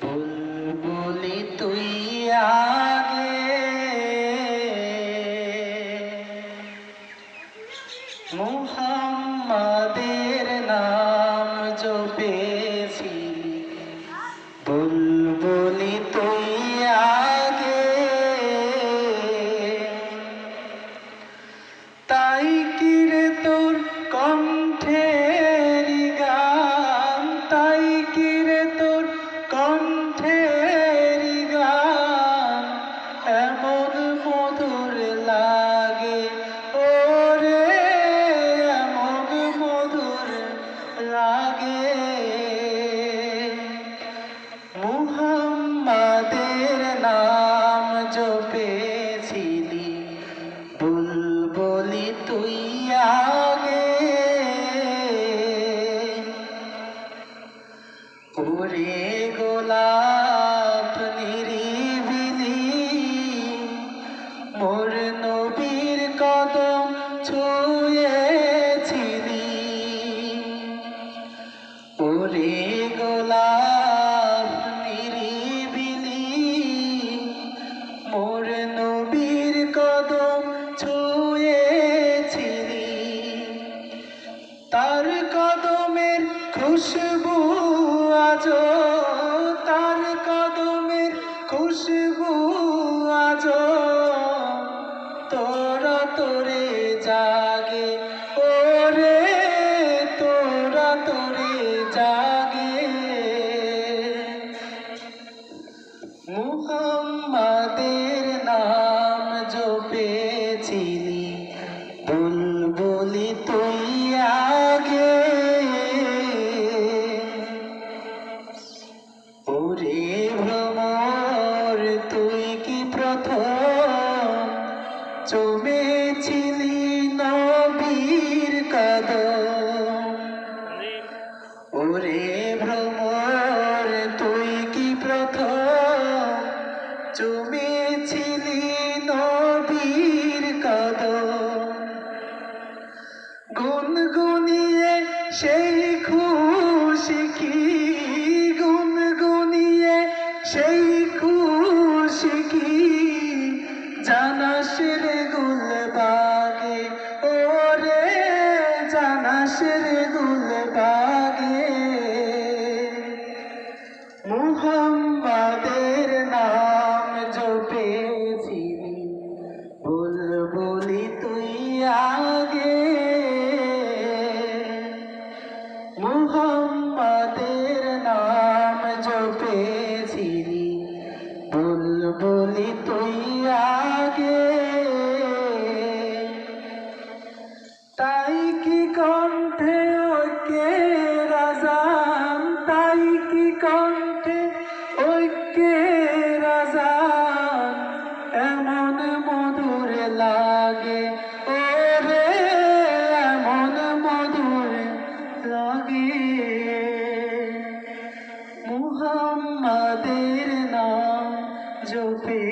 বুলবুলি তুই আগে মুহাম্মাদের নাম জপেছি। বুলবুলি তুই আগে তাই কি রে তোর কণ্ঠের গান, তাই কি রে তোর কণ্ঠের গান এমন মধুর লাগে ওরে, এমন মধুর লাগে। মুহাম্মাদের নাম জপেছিলি, বুলবুলি তুই আগে। ওরে গোলাপ নিরিবিলি মোর নবীর কদম ছুঁয়েছিলি। ওরে গোলাপ নিরিবিলি মোর নবীর কদম ছুঁয়েছিলি। তার কদমের খুশবু আজো, তার কদমের খুশবু আজো তোরা তোরে জাগে ওরে, তোরা তোরে জাগে। মুহাম্মাদের নাম জপেছিলি, বুলবুলি তুই আগে। ওরে ভ্রমর তুই কি প্রথম চুমেছিলি নবীর কদম। ওরে ভ্রমর তুই কি প্রথম চুমেছিলি নবীর কদম। গুনগুনিয়ে সেই খুশি কি, গুনগুনিয়ে সেই খুশি কি জানাস রে গুলবাগে ওরে, জানাস রে গুলবাগে। মুহাম্মাদের নাম জপেছিলি, বুলবুলি তুই আগে। মুহাম্মাদের নাম জপেছিলি, বুলবুলি তুই আগে। তাই কি কণ্ঠে ঐক্যের আযান, তাই কি কণ্ঠে ঐক্যের আযান এমন মধুর লাগে ওরে, এমন মধুর লাগে। মুহাম্মাদের নাম জপে